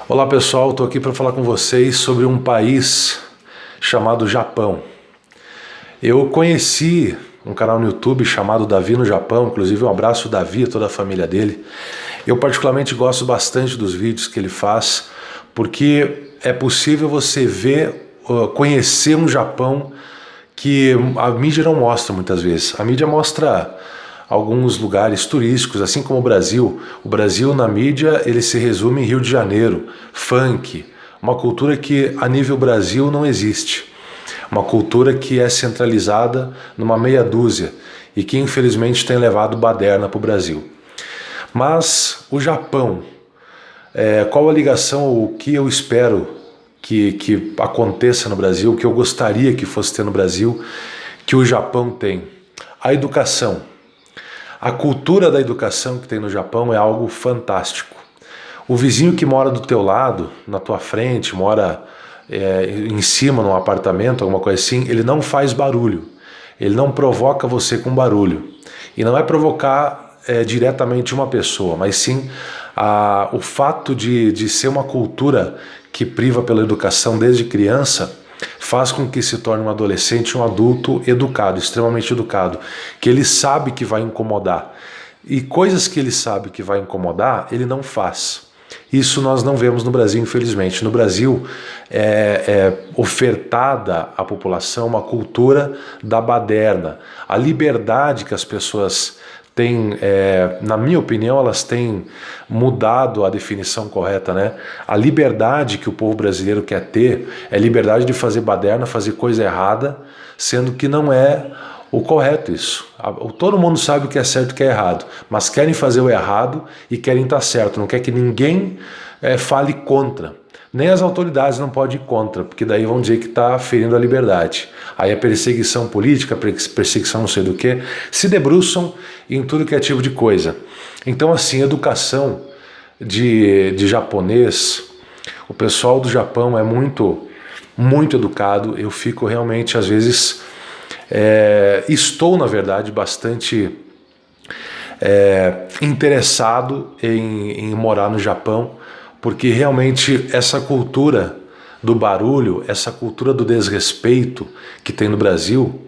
Olá pessoal, estou aqui para falar com vocês sobre um país chamado Japão. Eu conheci um canal no YouTube chamado Davi no Japão, inclusive um abraço Davi e toda a família dele. Eu particularmente gosto bastante dos vídeos que ele faz, porque é possível você ver, conhecer um Japão que a mídia não mostra muitas vezes. A mídia mostra alguns lugares turísticos, assim como o Brasil. O Brasil na mídia ele se resume em Rio de Janeiro, funk, uma cultura que a nível Brasil não existe. Uma cultura que é centralizada numa meia dúzia e que infelizmente tem levado baderna para o Brasil. Mas o Japão, qual a ligação, o que eu espero que aconteça no Brasil, o que eu gostaria que fosse ter no Brasil, que o Japão tem? A educação. A cultura da educação que tem no Japão é algo fantástico. O vizinho que mora do teu lado, na tua frente, mora em cima num apartamento, alguma coisa assim, ele não faz barulho. Ele não provoca você com barulho. E não é provocar diretamente uma pessoa, mas sim o fato de ser uma cultura que priva pela educação desde criança, faz com que se torne um adolescente, um adulto educado, extremamente educado, que ele sabe que vai incomodar. E coisas que ele sabe que vai incomodar, ele não faz. Isso nós não vemos no Brasil, infelizmente. No Brasil é ofertada à população uma cultura da baderna. A liberdade que as pessoas têm, na minha opinião, elas têm mudado a definição correta, né? A liberdade que o povo brasileiro quer ter é liberdade de fazer baderna, fazer coisa errada, sendo que não é o correto isso. Todo mundo sabe o que é certo e o que é errado, mas querem fazer o errado e querem estar certo, não quer que ninguém fale contra. Nem as autoridades não podem ir contra, porque daí vão dizer que está ferindo a liberdade. Aí a perseguição política, perseguição não sei do que, se debruçam em tudo que é tipo de coisa. Então assim, educação de japonês, o pessoal do Japão é muito, muito educado. Eu fico realmente, às vezes, estou na verdade bastante interessado em morar no Japão, porque realmente essa cultura do barulho, essa cultura do desrespeito que tem no Brasil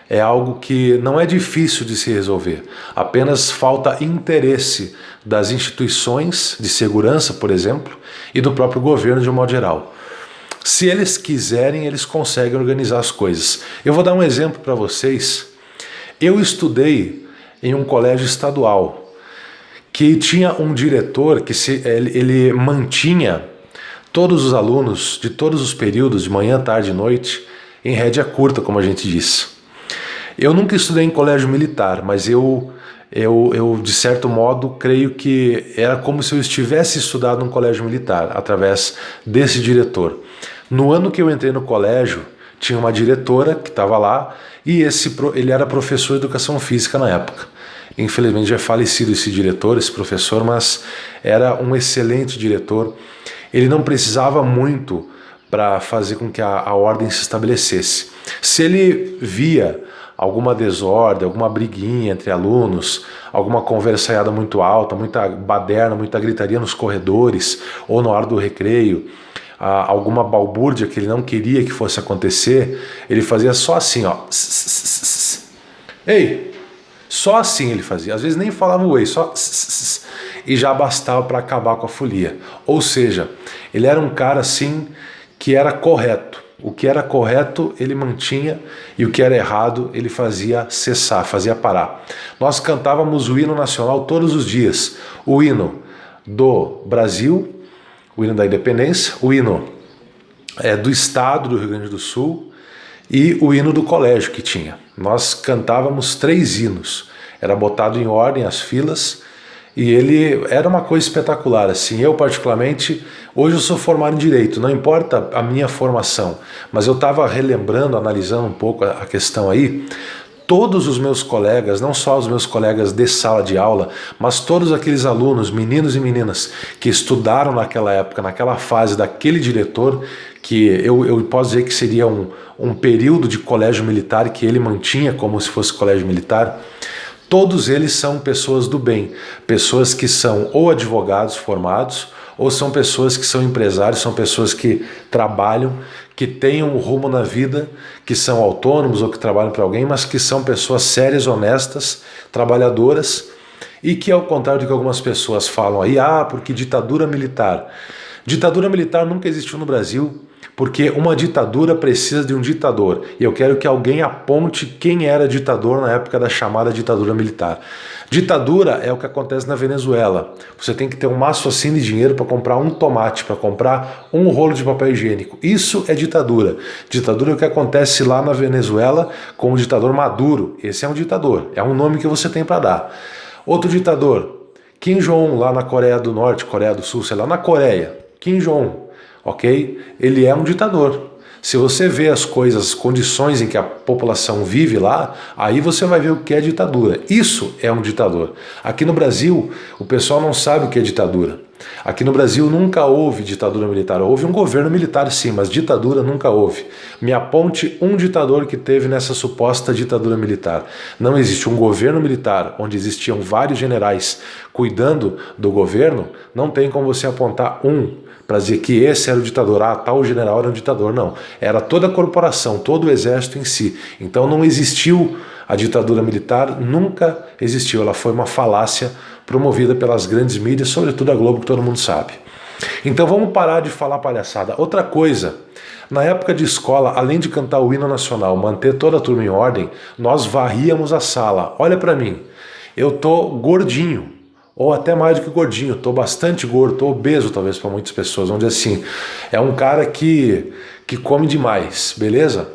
é algo que não é difícil de se resolver. Apenas falta interesse das instituições de segurança, por exemplo, e do próprio governo de um modo geral. Se eles quiserem, eles conseguem organizar as coisas. Eu vou dar um exemplo para vocês. Eu estudei em um colégio estadual que tinha um diretor que ele mantinha todos os alunos de todos os períodos, de manhã, tarde e noite, em rédea curta, como a gente diz. Eu nunca estudei em colégio militar, mas eu de certo modo, creio que era como se eu estivesse estudado num colégio militar, através desse diretor. No ano que eu entrei no colégio, tinha uma diretora que estava lá, e ele era professor de educação física na época. Infelizmente já é falecido esse diretor, esse professor, mas era um excelente diretor. Ele não precisava muito para fazer com que a ordem se estabelecesse. Se ele via alguma desordem, alguma briguinha entre alunos, alguma conversaiada muito alta, muita baderna, muita gritaria nos corredores ou na hora do recreio, alguma balbúrdia que ele não queria que fosse acontecer, ele fazia só assim, ó. Ei! Só assim ele fazia, às vezes nem falava o ei, só e já bastava para acabar com a folia. Ou seja, ele era um cara assim que era correto. O que era correto ele mantinha e o que era errado ele fazia cessar, fazia parar. Nós cantávamos o hino nacional todos os dias, o hino do Brasil, o hino da independência, o hino do estado do Rio Grande do Sul e o hino do colégio que tinha. Nós cantávamos 3 hinos, era botado em ordem as filas e ele era uma coisa espetacular. Assim, eu particularmente, hoje eu sou formado em Direito, não importa a minha formação, mas eu estava relembrando, analisando um pouco a questão aí. Todos os meus colegas, não só os meus colegas de sala de aula, mas todos aqueles alunos, meninos e meninas, que estudaram naquela época, naquela fase daquele diretor, que eu posso dizer que seria um período de colégio militar que ele mantinha como se fosse colégio militar, todos eles são pessoas do bem, pessoas que são ou advogados formados, ou são pessoas que são empresários, são pessoas que trabalham, que têm um rumo na vida, que são autônomos ou que trabalham para alguém, mas que são pessoas sérias, honestas, trabalhadoras, e que, ao contrário do que algumas pessoas falam aí, porque ditadura militar. Ditadura militar nunca existiu no Brasil, porque uma ditadura precisa de um ditador. E eu quero que alguém aponte quem era ditador na época da chamada ditadura militar. Ditadura é o que acontece na Venezuela. Você tem que ter um maço assim de dinheiro para comprar um tomate, para comprar um rolo de papel higiênico. Isso é ditadura. Ditadura é o que acontece lá na Venezuela com o ditador Maduro. Esse é um ditador. É um nome que você tem para dar. Outro ditador, Kim Jong-un, lá na Coreia do Norte, Coreia do Sul, sei lá, na Coreia. Kim Jong-un. Ok? Ele é um ditador. Se você vê as coisas, as condições em que a população vive lá, aí você vai ver o que é ditadura. Isso é um ditador. Aqui no Brasil, o pessoal não sabe o que é ditadura. Aqui no Brasil nunca houve ditadura militar. Houve um governo militar sim, mas ditadura nunca houve. Me aponte um ditador que teve nessa suposta ditadura militar. Não existe um governo militar onde existiam vários generais cuidando do governo, não tem como você apontar um para dizer que esse era o ditador, tal general era um ditador. Não, era toda a corporação, todo o exército em si. Então não existiu a ditadura militar, nunca existiu. Ela foi uma falácia promovida pelas grandes mídias, sobretudo a Globo, que todo mundo sabe. Então vamos parar de falar palhaçada. Outra coisa, na época de escola, além de cantar o hino nacional, manter toda a turma em ordem, nós varríamos a sala. Olha para mim, eu tô gordinho, ou até mais do que gordinho, tô bastante gordo, tô obeso talvez para muitas pessoas, vamos dizer assim, é um cara que come demais, beleza?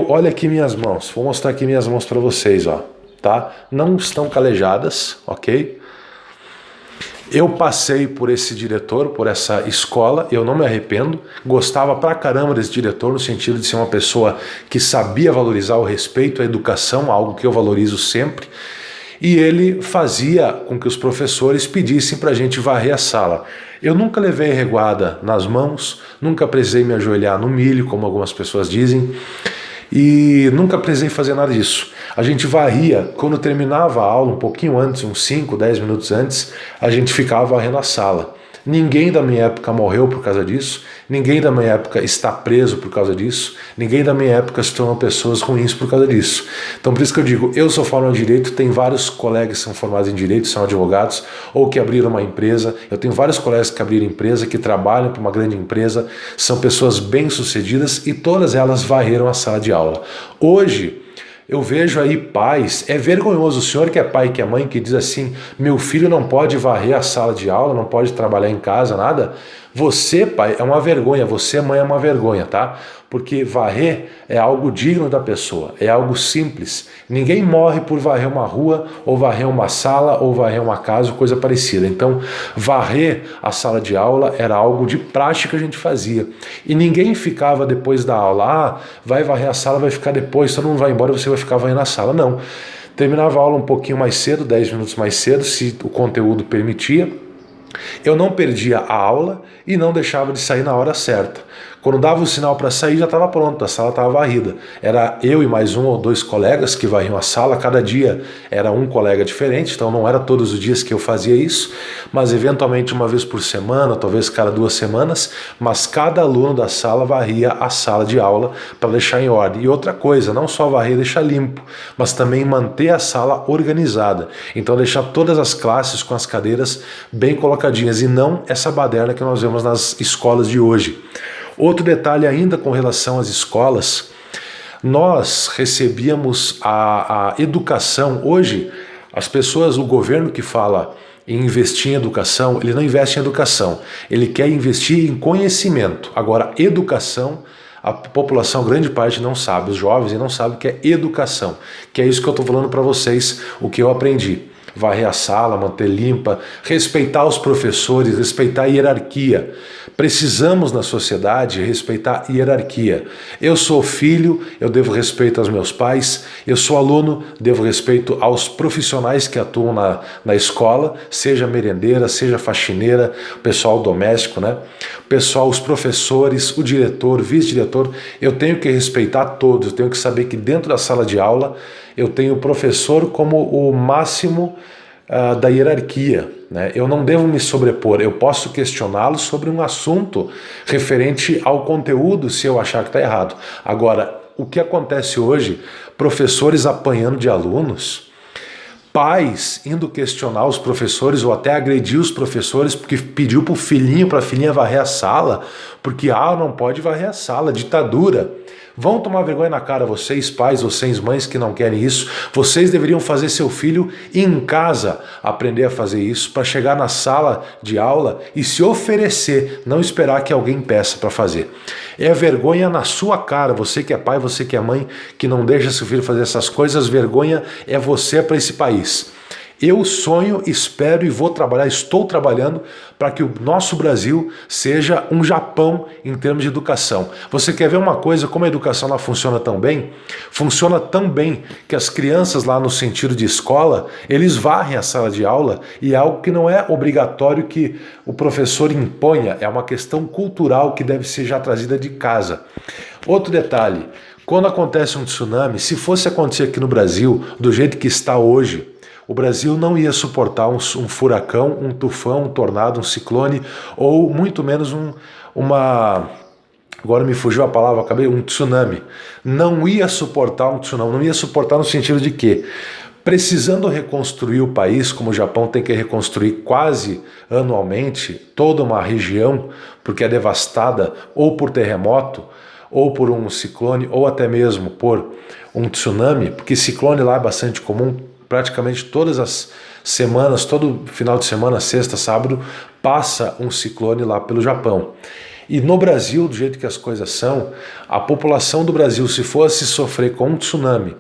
Olha aqui minhas mãos, vou mostrar aqui minhas mãos para vocês, ó, tá? Não estão calejadas, ok? Eu passei por esse diretor, por essa escola, eu não me arrependo, gostava pra caramba desse diretor no sentido de ser uma pessoa que sabia valorizar o respeito, a educação, algo que eu valorizo sempre, e ele fazia com que os professores pedissem pra gente varrer a sala. Eu nunca levei reguada nas mãos, nunca precisei me ajoelhar no milho, como algumas pessoas dizem, e nunca precisei fazer nada disso. A gente varria, quando terminava a aula, um pouquinho antes, uns 5, 10 minutos antes, a gente ficava varrendo a sala. Ninguém da minha época morreu por causa disso, ninguém da minha época está preso por causa disso, ninguém da minha época se tornou pessoas ruins por causa disso. Então por isso que eu digo, eu sou formado em Direito, tem vários colegas que são formados em Direito, são advogados, ou que abriram uma empresa, eu tenho vários colegas que abriram empresa, que trabalham para uma grande empresa, são pessoas bem-sucedidas e todas elas varreram a sala de aula. Hoje, eu vejo aí pais, é vergonhoso, o senhor que é pai, que é mãe, que diz assim, meu filho não pode varrer a sala de aula, não pode trabalhar em casa, nada. Você, pai, é uma vergonha, você, mãe, é uma vergonha, tá? Porque varrer é algo digno da pessoa, é algo simples. Ninguém morre por varrer uma rua, ou varrer uma sala, ou varrer uma casa, coisa parecida. Então, varrer a sala de aula era algo de prática que a gente fazia. E ninguém ficava depois da aula, vai varrer a sala, vai ficar depois, todo mundo vai embora, você vai ficar varrendo a sala. Não. Terminava a aula um pouquinho mais cedo, 10 minutos mais cedo, se o conteúdo permitia. Eu não perdia a aula e não deixava de sair na hora certa. Quando dava o sinal para sair, já estava pronto, a sala estava varrida. Era eu e mais um ou dois colegas que varriam a sala, cada dia era um colega diferente, então não era todos os dias que eu fazia isso, mas eventualmente uma vez por semana, talvez cada 2 semanas, mas cada aluno da sala varria a sala de aula para deixar em ordem. E outra coisa, não só varrer e deixar limpo, mas também manter a sala organizada. Então deixar todas as classes com as cadeiras bem colocadinhas e não essa baderna que nós vemos nas escolas de hoje. Outro detalhe ainda com relação às escolas, nós recebíamos a educação. Hoje, as pessoas, o governo que fala em investir em educação, ele não investe em educação, ele quer investir em conhecimento. Agora, educação, a população, grande parte não sabe, os jovens não sabem o que é educação, que é isso que eu estou falando para vocês, o que eu aprendi. Varrer a sala, manter limpa, respeitar os professores, respeitar a hierarquia. Precisamos na sociedade respeitar a hierarquia. Eu sou filho, eu devo respeito aos meus pais, eu sou aluno, devo respeito aos profissionais que atuam na escola, seja merendeira, seja faxineira, pessoal doméstico, né? Pessoal, os professores, o diretor, o vice-diretor, eu tenho que respeitar todos, eu tenho que saber que dentro da sala de aula eu tenho o professor como o máximo da hierarquia, né? Eu não devo me sobrepor, eu posso questioná-lo sobre um assunto referente ao conteúdo se eu achar que está errado. Agora, o que acontece hoje, professores apanhando de alunos, pais indo questionar os professores ou até agredir os professores porque pediu para o filhinho, para a filhinha varrer a sala, porque não pode varrer a sala, ditadura. Vão tomar vergonha na cara, vocês pais, vocês mães que não querem isso. Vocês deveriam fazer seu filho em casa aprender a fazer isso, para chegar na sala de aula e se oferecer, não esperar que alguém peça para fazer. É vergonha na sua cara, você que é pai, você que é mãe, que não deixa seu filho fazer essas coisas, vergonha é você para esse país. Eu sonho, espero e vou trabalhar, estou trabalhando para que o nosso Brasil seja um Japão em termos de educação. Você quer ver uma coisa, como a educação lá funciona tão bem? Funciona tão bem que as crianças lá no sentido de escola, eles varrem a sala de aula e é algo que não é obrigatório que o professor imponha, é uma questão cultural que deve ser já trazida de casa. Outro detalhe, quando acontece um tsunami, se fosse acontecer aqui no Brasil, do jeito que está hoje, o Brasil não ia suportar um furacão, um tufão, um tornado, um ciclone, ou muito menos agora me fugiu a palavra, um tsunami. Não ia suportar um tsunami, não ia suportar no sentido de que, precisando reconstruir o país, como o Japão tem que reconstruir quase anualmente toda uma região, porque é devastada ou por terremoto, ou por um ciclone, ou até mesmo por um tsunami, porque ciclone lá é bastante comum, praticamente todas as semanas, todo final de semana, sexta, sábado, passa um ciclone lá pelo Japão. E no Brasil, do jeito que as coisas são, a população do Brasil, se fosse sofrer com um tsunami,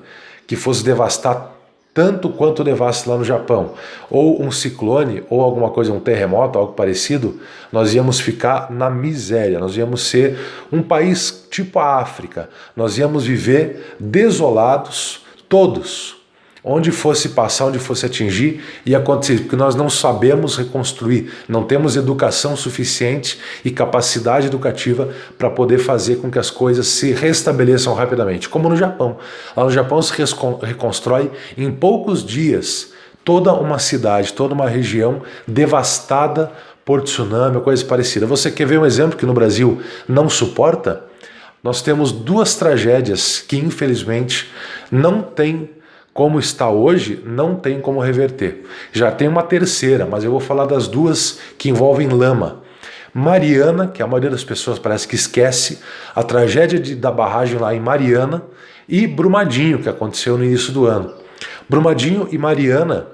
que fosse devastar tanto quanto devasta lá no Japão, ou um ciclone, ou alguma coisa, um terremoto, algo parecido, nós íamos ficar na miséria, nós íamos ser um país tipo a África, nós íamos viver desolados, todos. Onde fosse passar, onde fosse atingir, ia acontecer, porque nós não sabemos reconstruir, não temos educação suficiente e capacidade educativa para poder fazer com que as coisas se restabeleçam rapidamente, como no Japão. Lá no Japão se reconstrói em poucos dias toda uma cidade, toda uma região devastada por tsunami, coisa parecida. Você quer ver um exemplo que no Brasil não suporta? Nós temos duas tragédias que infelizmente não tem como está hoje, não tem como reverter. Já tem uma terceira, mas eu vou falar das duas que envolvem lama. Mariana, que a maioria das pessoas parece que esquece, a tragédia da barragem lá em Mariana, e Brumadinho, que aconteceu no início do ano. Brumadinho e Mariana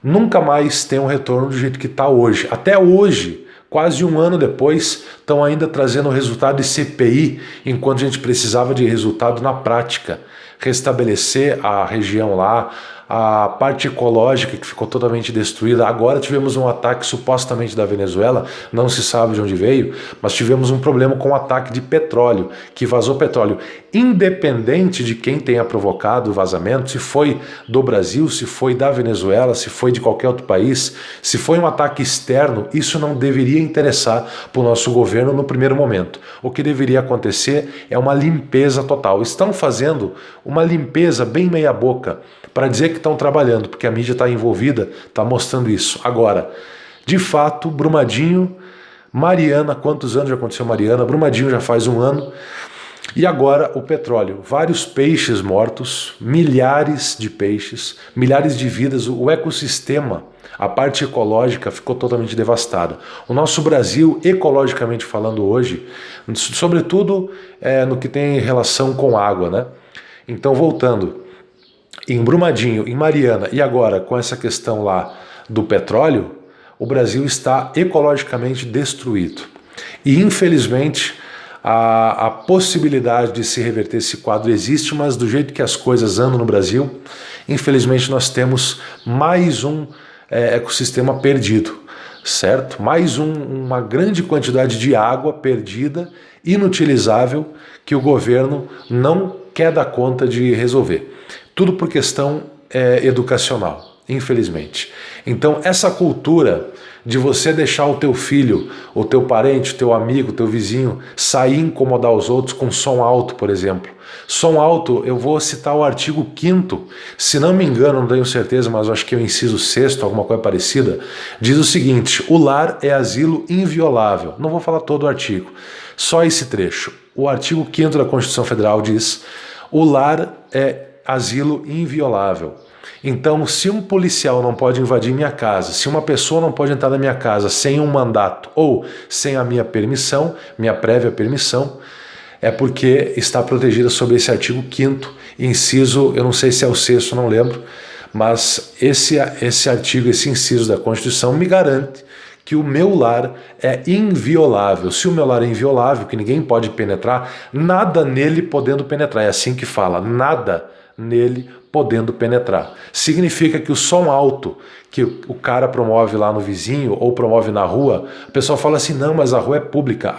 nunca mais têm um retorno do jeito que está hoje. Até hoje, quase um ano depois, estão ainda trazendo o resultado de CPI, enquanto a gente precisava de resultado na prática. Restabelecer a região lá, a parte ecológica que ficou totalmente destruída. Agora tivemos um ataque supostamente da Venezuela, não se sabe de onde veio, mas tivemos um problema com o ataque de petróleo, que vazou petróleo. Independente de quem tenha provocado o vazamento, se foi do Brasil, se foi da Venezuela, se foi de qualquer outro país, se foi um ataque externo, isso não deveria interessar para o nosso governo no primeiro momento. O que deveria acontecer é uma limpeza total. Estão fazendo uma limpeza bem meia boca, para dizer que estão trabalhando, porque a mídia está envolvida, está mostrando isso. Agora, de fato, Brumadinho, Mariana, quantos anos já aconteceu Mariana? Brumadinho já faz um ano. E agora o petróleo, vários peixes mortos, milhares de peixes, milhares de vidas, o ecossistema, a parte ecológica ficou totalmente devastada. O nosso Brasil, ecologicamente falando hoje, sobretudo no que tem relação com água, né? Então, voltando, em Brumadinho, em Mariana e agora com essa questão lá do petróleo, o Brasil está ecologicamente destruído. E infelizmente a possibilidade de se reverter esse quadro existe, mas do jeito que as coisas andam no Brasil, infelizmente nós temos mais um ecossistema perdido, certo? Mais uma grande quantidade de água perdida, inutilizável, que o governo não quer dar conta de resolver. Tudo por questão educacional. infelizmente. Então essa cultura de você deixar o teu filho, o teu parente, o teu amigo, o teu vizinho sair e incomodar os outros com som alto, por exemplo. Som alto, eu vou citar o artigo 5º, se não me engano, não tenho certeza, mas acho que é o inciso 6º, alguma coisa parecida, diz o seguinte: o lar é asilo inviolável. Não vou falar todo o artigo, só esse trecho. O artigo 5º da Constituição Federal diz: o lar é asilo inviolável. Então, se um policial não pode invadir minha casa, se uma pessoa não pode entrar na minha casa sem um mandato ou sem a minha permissão, minha prévia permissão, é porque está protegida sob esse artigo 5º, inciso, eu não sei se é o 6º, não lembro, mas esse artigo, esse inciso da Constituição me garante que o meu lar é inviolável. Se o meu lar é inviolável, que ninguém pode penetrar, nada nele podendo penetrar, é assim que fala, nada nele podendo penetrar. Significa que o som alto que o cara promove lá no vizinho ou promove na rua, o pessoal fala assim: não, mas a rua é pública,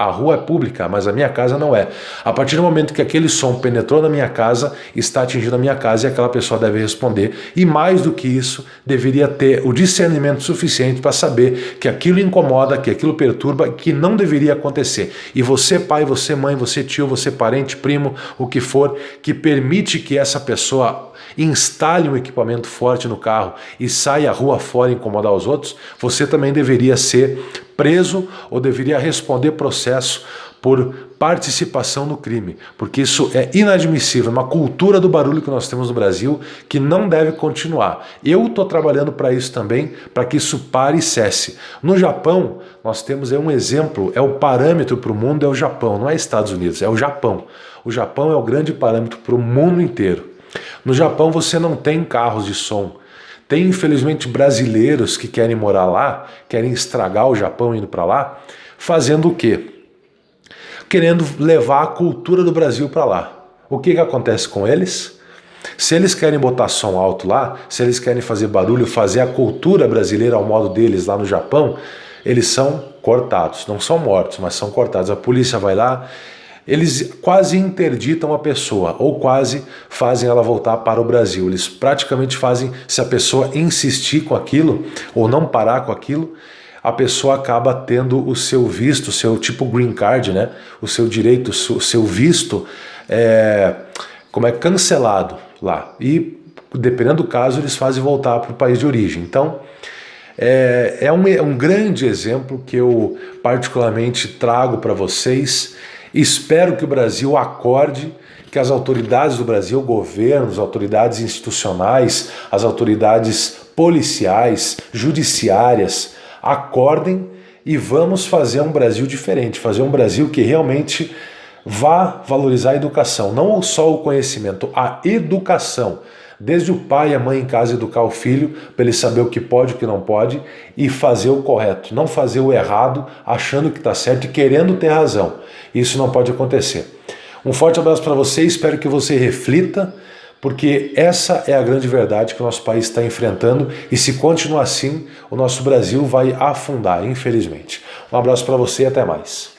mas a minha casa não é. A partir do momento que aquele som penetrou na minha casa, está atingindo a minha casa e aquela pessoa deve responder. E mais do que isso, deveria ter o discernimento suficiente para saber que aquilo incomoda, que aquilo perturba, que não deveria acontecer. E você pai, você mãe, você tio, você parente, primo, o que for, que permite que essa pessoa instale um equipamento forte no carro e saia à rua fora e incomodar os outros, você também deveria ser preso ou deveria responder processo por participação no crime, porque isso é inadmissível, uma cultura do barulho que nós temos no Brasil que não deve continuar. Eu estou trabalhando para isso também, para que isso pare e cesse. No Japão, nós temos um exemplo, é o parâmetro para o mundo, é o Japão, não é Estados Unidos, é o Japão. O Japão é o grande parâmetro para o mundo inteiro. No Japão você não tem carros de som. Tem, infelizmente, brasileiros que querem morar lá, querem estragar o Japão indo para lá, fazendo o quê? Querendo levar a cultura do Brasil para lá. O que acontece com eles? Se eles querem botar som alto lá, se eles querem fazer barulho, fazer a cultura brasileira ao modo deles lá no Japão, eles são cortados. Não são mortos, mas são cortados. A polícia vai lá, eles quase interditam a pessoa, ou quase fazem ela voltar para o Brasil. Eles praticamente fazem, se a pessoa insistir com aquilo, ou não parar com aquilo, a pessoa acaba tendo o seu visto, o seu tipo green card, né? O seu direito, o seu visto, cancelado lá. E, dependendo do caso, eles fazem voltar para o país de origem. Então, é um grande exemplo que eu particularmente trago para vocês. Espero que o Brasil acorde, que as autoridades do Brasil, o governo, as autoridades institucionais, as autoridades policiais, judiciárias, acordem e vamos fazer um Brasil diferente, fazer um Brasil que realmente vá valorizar a educação, não só o conhecimento, a educação. Desde o pai e a mãe em casa educar o filho, para ele saber o que pode e o que não pode e fazer o correto, não fazer o errado, achando que está certo e querendo ter razão. Isso não pode acontecer. Um forte abraço para você, espero que você reflita, porque essa é a grande verdade que o nosso país está enfrentando e se continuar assim, o nosso Brasil vai afundar, infelizmente. Um abraço para você e até mais.